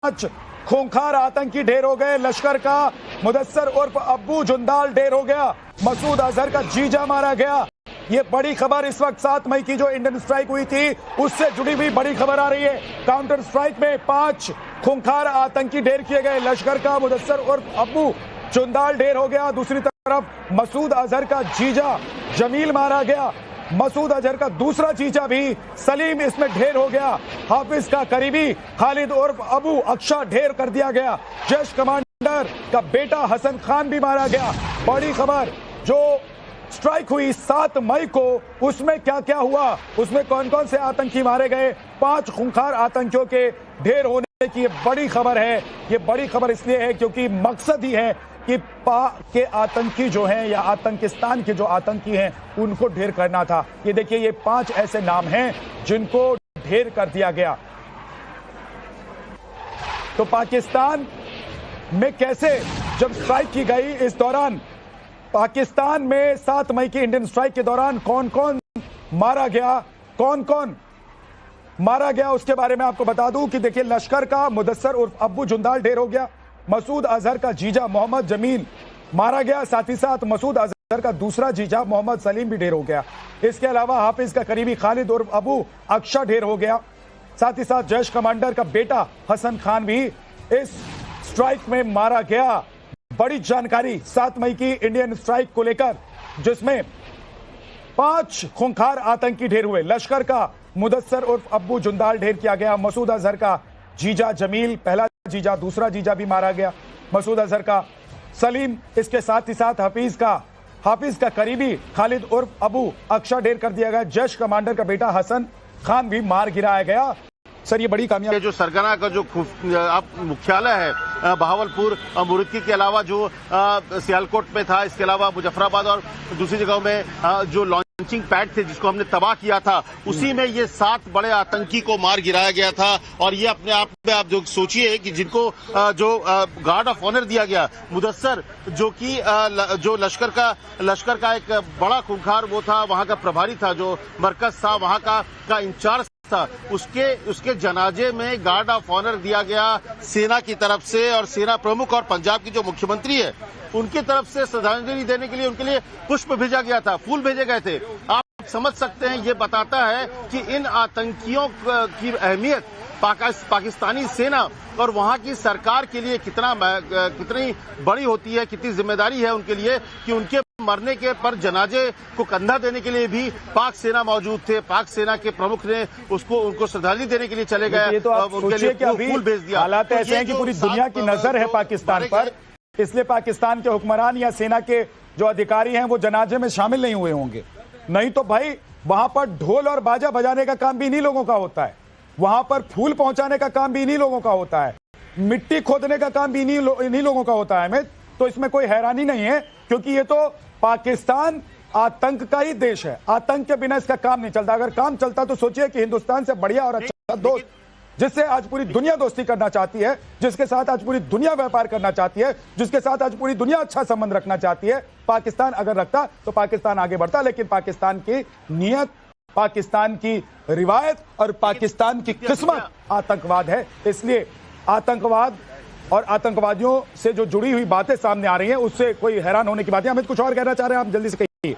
5 खूंखार आतंकी ढेर हो गए। लश्कर का मुदस्सर उर्फ अब्बू जुंदाल ढेर हो गया। मसूद अजहर का जीजा मारा गया। ये बड़ी खबर इस वक्त 7 मई की जो इंडियन स्ट्राइक हुई थी उससे जुड़ी हुई बड़ी खबर आ रही है। काउंटर स्ट्राइक में 5 खूंखार आतंकी ढेर किए गए। लश्कर का मुदस्सर उर्फ अब्बू जुंदाल ढेर हो गया। दूसरी तरफ मसूद अजहर का जीजा जमील मारा गया। मसूद अजहर का दूसरा जीजा भी सलीम इसमें ढेर हो गया। हाफिज का करीबी खालिद उर्फ अबू अक्षा ढेर कर दिया गया। जैश कमांडर का बेटा हसन खान भी मारा गया। बड़ी खबर जो स्ट्राइक हुई 7 मई को, उसमें क्या क्या हुआ, उसमें कौन कौन से आतंकी मारे गए, 5 खूंखार आतंकियों के ढेर होने की ये बड़ी खबर है। ये बड़ी खबर इसलिए है क्योंकि मकसद ही है कि पाक के आतंकी जो हैं या आतंकिस्तान के जो आतंकी हैं उनको ढेर करना था। ये देखिए, ये 5 ऐसे नाम हैं जिनको ढेर कर दिया गया। तो पाकिस्तान में कैसे जब स्ट्राइक की गई, इस दौरान पाकिस्तान में 7 मई की इंडियन स्ट्राइक के दौरान कौन कौन मारा गया, कौन कौन मारा गया, उसके बारे में आपको बता दूं कि देखिए, लश्कर का मुदस्सर उर्फ अब्बू जुंदाल ढेर हो गया। मसूद अजहर का जीजा मोहम्मद जमील मारा गया। साथ ही साथ मसूद अजहर का दूसरा जीजा मोहम्मद सलीम भी ढेर हो गया। इसके अलावा हाफिज का करीबी खालिद उर्फ अबू अक्षा ढेर हो गया। साथ ही साथ जैश कमांडर का बेटा हसन खान भी इस स्ट्राइक में मारा गया। बड़ी जानकारी 7 मई की इंडियन स्ट्राइक को लेकर, जिसमें 5 खूंखार आतंकी ढेर हुए। लश्कर का मुदस्सर उर्फ अब्बू जुंदाल ढेर किया गया। मसूद अजहर का जीजा जमील, पहला जीजा, दूसरा जीजा भी मारा गया। मसूद अजहर का सलीम, इसके साथ ही साथ हाफिज का करीबी खालिद उर्फ अबू अक्षा ढेर कर दिया गया। जैश कमांडर का बेटा हसन खान भी मार गिराया गया। सर, ये बड़ी कामयाबी। जो सरगना का जो मुख्यालय है बहावलपुर मुरुक्की के अलावा जो सियालकोट में था, इसके अलावा मुजफ्फराबाद और दूसरी जगहों में जो लॉन्चिंग पैड थे जिसको हमने तबाह किया था, उसी में ये 7 बड़े आतंकी को मार गिराया गया था। और ये अपने आप में आप जो सोचिए कि जिनको जो गार्ड ऑफ ऑनर दिया गया, मुदस्सर जो कि जो लश्कर का एक बड़ा खूंखार वो था, वहां का प्रभारी था, जो मरकज था वहां का इंचार्ज था, उसके जनाजे में गार्ड ऑफ ऑनर दिया गया सेना की तरफ से। और सेना प्रमुख और पंजाब की जो मुख्यमंत्री है उनकी तरफ से श्रद्धांजलि देने के लिए उनके लिए पुष्प भेजा गया था, फूल भेजे गए थे। आप समझ सकते हैं, ये बताता है कि इन आतंकियों की अहमियत पाकिस्तानी सेना और वहां की सरकार के लिए कितनी बड़ी होती है, कितनी जिम्मेदारी है उनके लिए कि उनके मरने के पर जनाजे को कंधा देने के लिए भी पाक सेना मौजूद थे। पाक सेना के प्रमुख ने उनको श्रद्धांजलि देने के लिए चले गए। ये तो आप उनके लिए फूल भेज दिया। हालात ऐसे हैं कि पूरी दुनिया की नजर है पाकिस्तान पर, इसलिए पाकिस्तान के हुक्मरान या सेना के जो अधिकारी हैं वो जनाजे में शामिल नहीं हुए होंगे। नहीं तो भाई, वहां पर ढोल और बाजा बजाने का काम भी इन्हीं लोगों का होता है, वहां पर फूल पहुंचाने का काम भी इन्हीं लोगों का होता है, मिट्टी खोदने का काम भी इन्हीं लोगों का होता है। तो इसमें कोई हैरानी नहीं है, क्योंकि ये तो पाकिस्तान आतंक का ही देश है। आतंक के बिना इसका काम नहीं चलता। अगर काम चलता तो सोचिए कि हिंदुस्तान से बढ़िया और अच्छा दोस्त, जिससे आज पूरी दुनिया दोस्ती करना चाहती है, जिसके साथ आज पूरी दुनिया व्यापार करना चाहती है, जिसके साथ आज पूरी दुनिया अच्छा संबंध रखना चाहती है, पाकिस्तान अगर रखता तो पाकिस्तान आगे बढ़ता। लेकिन पाकिस्तान की नीयत, पाकिस्तान की रिवायत और पाकिस्तान की किस्मत आतंकवाद है। इसलिए आतंकवाद और आतंकवादियों से जो जुड़ी हुई बातें सामने आ रही हैं, उससे कोई हैरान होने की बात है। अमित, कुछ और कहना चाह रहे हैं आप? जल्दी से कहिए।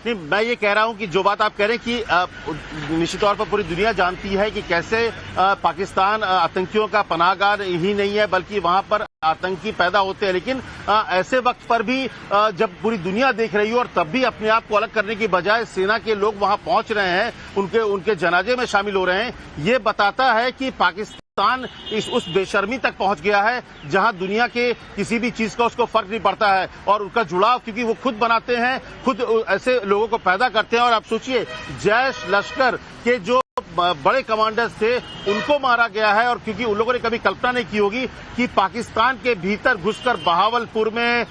नहीं, मैं ये कह रहा हूं कि जो बात आप कह रहे हैं कि निश्चित तौर पर पूरी दुनिया जानती है कि कैसे पाकिस्तान आतंकियों का पनाहगाह ही नहीं है, बल्कि वहां पर आतंकी पैदा होते हैं। लेकिन ऐसे वक्त पर भी जब पूरी दुनिया देख रही हो और तब भी अपने आप को अलग करने की बजाय सेना के लोग वहां पहुंच रहे हैं, उनके जनाजे में शामिल हो रहे हैं, ये बताता है कि पाकिस्तान उस बेशर्मी तक पहुंच गया है जहां दुनिया के किसी भी चीज का उसको फर्क नहीं पड़ता है। और उनका जुड़ाव क्योंकि वो खुद बनाते हैं, खुद ऐसे लोगों को पैदा करते हैं। और आप सोचिए, जैश लश्कर के जो बड़े कमांडर्स थे उनको मारा गया है। और क्योंकि उन लोगों ने कभी कल्पना नहीं की होगी कि पाकिस्तान के भीतर घुसकर बहावलपुर में,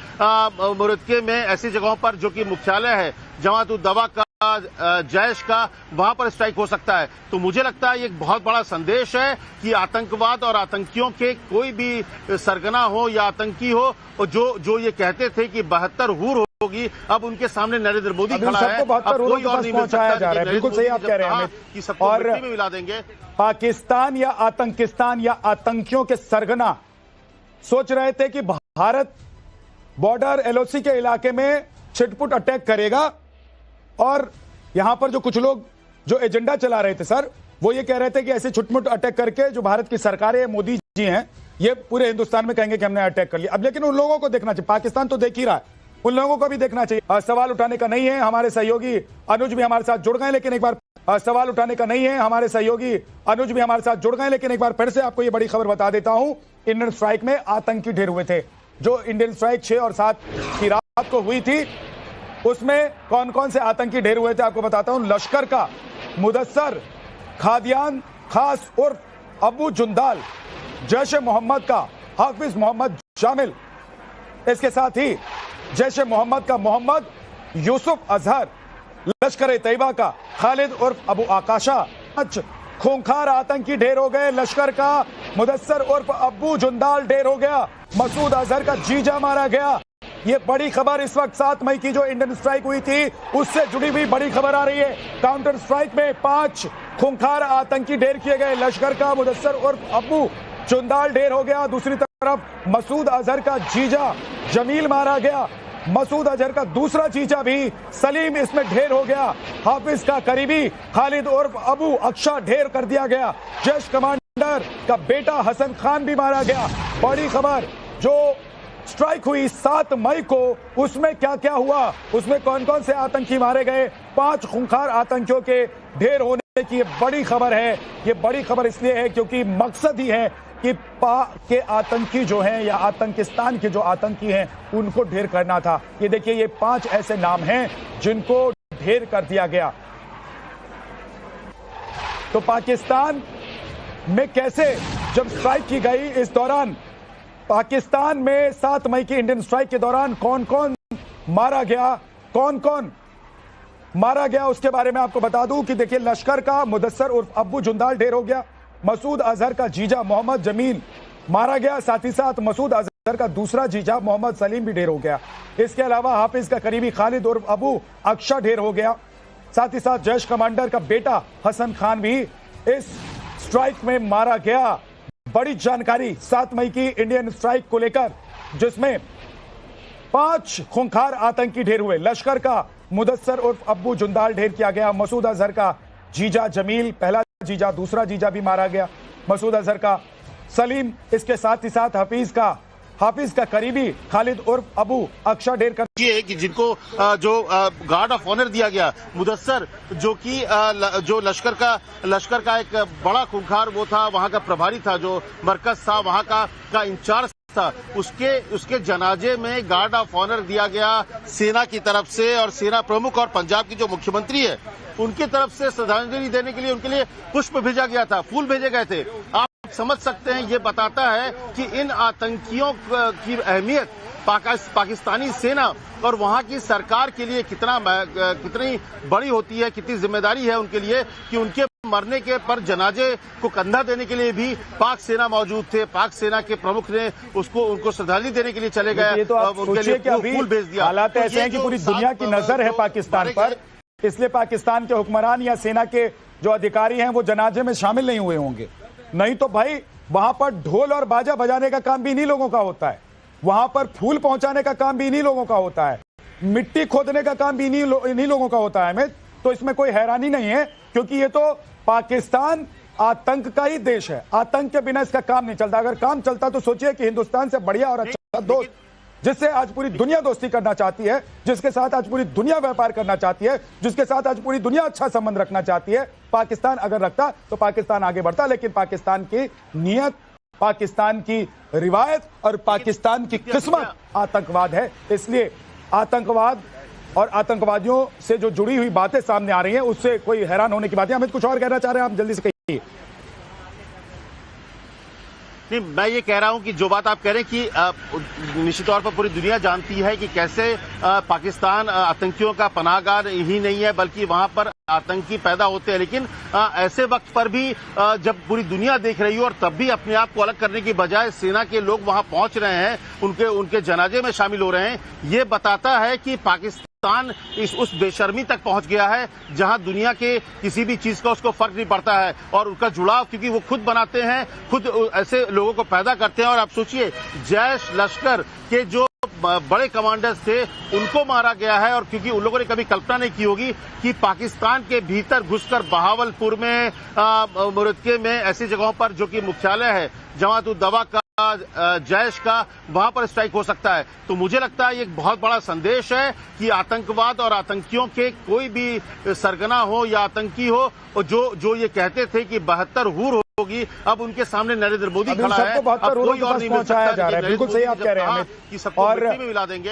मुरुक्की में, ऐसी जगहों पर जो कि मुख्यालय है जमात उद दवा का, जैश का, वहां पर स्ट्राइक हो सकता है। तो मुझे लगता है ये एक बहुत बड़ा संदेश है कि आतंकवाद और आतंकियों के कोई भी सरगना हो या आतंकी हो, जो ये कहते थे कि 72 हूर हो होगी। अब उनके सामने नरेंद्र मोदी अभी खड़ा है, सबको 72 अब रोडों कोई के और पास नहीं मिल पहुंचाया सकता। जा रहा है। बिल्कुल सही आप कह रहे हैं अमित। कि सबको और मिट्टी में मिला देंगे। पाकिस्तान या आतंकिस्तान या आतंकियों के सरगना सोच रहे थे कि भारत बॉर्डर एलओसी के इलाके में छिटपुट अटैक करेगा, और यहां पर जो कुछ लोग जो एजेंडा चला रहे थे सर, वो ये कह रहे थे कि ऐसे छुटमुट अटैक करके जो भारत की सरकार है, मोदी जी हैं, ये पूरे हिंदुस्तान में कहेंगे कि हमने अटैक कर लिया। अब लेकिन उन लोगों को देखना चाहिए, पाकिस्तान तो देख ही रहा है, उन लोगों को भी देखना चाहिए। सवाल उठाने का नहीं है, हमारे सहयोगी अनुज भी हमारे साथ जुड़ गए, लेकिन एक बार सवाल उठाने का नहीं है, हमारे सहयोगी अनुज भी हमारे साथ जुड़ गए, लेकिन एक बार फिर से आपको ये बड़ी खबर बता देता हूं। इंडियन स्ट्राइक में आतंकी ढेर हुए थे। जो इंडियन स्ट्राइक 6 और 7 की रात को हुई थी, उसमें कौन कौन से आतंकी ढेर हुए थे आपको बताता हूं। लश्कर का मुदस्सर खादियान खास उर्फ अबू जुंदाल, जैश ए मोहम्मद का हाफिज मोहम्मद शामिल, इसके साथ ही जैश ए मोहम्मद का मोहम्मद यूसुफ अजहर, लश्कर ए तैयबा का खालिद उर्फ अबू आकाशा। खूंखार आतंकी ढेर हो गए। लश्कर का मुदस्सर उर्फ अबू जुंदाल ढेर हो गया। मसूद अजहर का जीजा मारा गया। ये बड़ी खबर इस वक्त 7 मई की जो इंडियन स्ट्राइक हुई थी उससे जुड़ी हुई बड़ी खबर आ रही है। काउंटर स्ट्राइक में 5 खूंखार आतंकी ढेर किए गए। लश्कर का मुदस्सर उर्फ अबू जुंदाल ढेर हो गया। दूसरी तरफ मसूद अजहर का जीजा जमील मारा गया। मसूद अजहर का दूसरा जीजा भी सलीम इसमें ढेर हो गया। हाफिज का करीबी खालिद उर्फ अबू अक्षा ढेर कर दिया गया। जैश कमांडर का बेटा हसन खान भी मारा गया। बड़ी खबर जो स्ट्राइक हुई 7 मई को, उसमें क्या क्या हुआ, उसमें कौन कौन से आतंकी मारे गए, 5 खूंखार आतंकियों के ढेर होने की ये बड़ी खबर है। ये बड़ी खबर इसलिए है क्योंकि मकसद ही है कि पाक के आतंकी जो हैं या आतंकिस्तान के जो आतंकी हैं उनको ढेर करना था। ये देखिए, ये 5 ऐसे नाम हैं जिनको ढेर कर दिया गया। तो पाकिस्तान में कैसे जब स्ट्राइक की गई, इस दौरान पाकिस्तान में 7 मई की इंडियन स्ट्राइक के दौरान कौन कौन मारा गया, कौन कौन मारा गया, उसके बारे में आपको बता दूं कि देखिए, लश्कर का मुदस्सर उर्फ अब्बू जुंदाल ढेर हो गया। मसूद अजहर का जीजा मोहम्मद जमील मारा गया। साथ ही साथ मसूद अजहर का दूसरा जीजा मोहम्मद सलीम भी ढेर हो गया। इसके अलावा हाफिज का करीबी खालिद उर्फ अबू अक्षा ढेर हो गया। साथ ही साथ जैश कमांडर का बेटा हसन खान भी इस स्ट्राइक में मारा गया। बड़ी जानकारी 7 मई की इंडियन स्ट्राइक को लेकर, जिसमें 5 खूंखार आतंकी ढेर हुए। लश्कर का मुदस्सर उर्फ अब्बू जुंदाल ढेर किया गया। मसूद अजहर का जीजा जमील, पहला जीजा, दूसरा जीजा भी मारा गया। मसूद अजहर का सलीम, इसके साथ ही साथ हाफिज का करीबी खालिद उर्फ अबू अक्षा ढेर कर ये कि जिनको जो गार्ड ऑफ ऑनर दिया गया, मुदस्सर जो कि जो लश्कर का एक बड़ा खूंखार वो था, वहां का प्रभारी था, जो मरकज था वहां का इंचार्ज था, उसके जनाजे में गार्ड ऑफ ऑनर दिया गया सेना की तरफ से। और सेना प्रमुख और पंजाब की जो मुख्यमंत्री है उनकी तरफ से श्रद्धांजलि देने के लिए उनके लिए पुष्प भेजा गया था, फूल भेजे गए थे। आप समझ सकते हैं, ये बताता है कि इन आतंकियों की अहमियत पाकिस्तानी सेना और वहां की सरकार के लिए कितनी बड़ी होती है, कितनी जिम्मेदारी है उनके लिए कि उनके मरने के पर जनाजे को कंधा देने के लिए भी पाक सेना मौजूद थे। पाक सेना के प्रमुख ने उनको श्रद्धांजलि देने के लिए चले गए, तो उनके लिए फूल भेज दिया। हालात ऐसे हैं कि पूरी दुनिया की नजर है पाकिस्तान पर, इसलिए पाकिस्तान के हुक्मरान या सेना के जो अधिकारी हैं वो जनाजे में शामिल नहीं हुए होंगे। नहीं तो भाई, वहां पर ढोल और बाजा बजाने का काम भी इन्हीं लोगों का होता है, वहां पर फूल पहुंचाने का काम भी इन्हीं लोगों का होता है, मिट्टी खोदने का काम भी इन्हीं लोगों का होता है। हमें तो इसमें कोई हैरानी नहीं है, क्योंकि ये तो पाकिस्तान आतंक का ही देश है। आतंक के बिना इसका काम नहीं चलता। अगर काम चलता तो सोचिए कि हिंदुस्तान से बढ़िया और अच्छा दोस्त, जिससे आज पूरी दुनिया दोस्ती करना चाहती है, जिसके साथ आज पूरी दुनिया व्यापार करना चाहती है, जिसके साथ आज पूरी दुनिया अच्छा संबंध रखना चाहती है, पाकिस्तान अगर रखता तो पाकिस्तान आगे बढ़ता। लेकिन पाकिस्तान की नीयत, पाकिस्तान की रिवायत और पाकिस्तान की किस्मत आतंकवाद है। इसलिए आतंकवाद और आतंकवादियों से जो जुड़ी हुई बातें सामने आ रही हैं, उससे कोई हैरान होने की बात है। अमित कुछ और कहना चाह रहे हैं आप, जल्दी से कहिए। नहीं, मैं ये कह रहा हूं कि जो बात आप कह रहे हैं कि निश्चित तौर पर पूरी दुनिया जानती है कि कैसे पाकिस्तान आतंकियों का पनाहगार ही नहीं है, बल्कि वहां पर आतंकी पैदा होते हैं, लेकिन ऐसे वक्त पर भी जब पूरी दुनिया देख रही हो और तब भी अपने आप को अलग करने की बजाय सेना के लोग वहां पहुंच रहे हैं, उनके जनाजे में शामिल हो रहे हैं, ये बताता है कि पाकिस्तान उस बेशर्मी तक पहुंच गया है जहां दुनिया के किसी भी चीज का उसको फर्क नहीं पड़ता है। और उनका जुड़ाव क्योंकि वो खुद बनाते हैं, खुद ऐसे लोगों को पैदा करते हैं। और आप सोचिए, जैश लश्कर के जो बड़े कमांडर्स थे उनको मारा गया है, और क्योंकि उन लोगों ने कभी कल्पना नहीं की होगी कि पाकिस्तान के भीतर घुसकर बहावलपुर में, मुरक्के में, ऐसी जगहों पर जो कि मुख्यालय है जमात उद दवा का, जैश का, वहां पर स्ट्राइक हो सकता है। तो मुझे लगता है ये एक बहुत बड़ा संदेश है कि आतंकवाद और आतंकियों के कोई भी सरगना हो या आतंकी हो, और जो ये कहते थे कि 72 हूर होगी, अब उनके सामने नरेंद्र मोदी खड़ा है। सबको 72 अब कोई और नहीं मिल सकता। पहुंचाया जा रहा है। बिल्कुल सही आप कह रहे हैं कि सबको मिट्टी में मिला देंगे।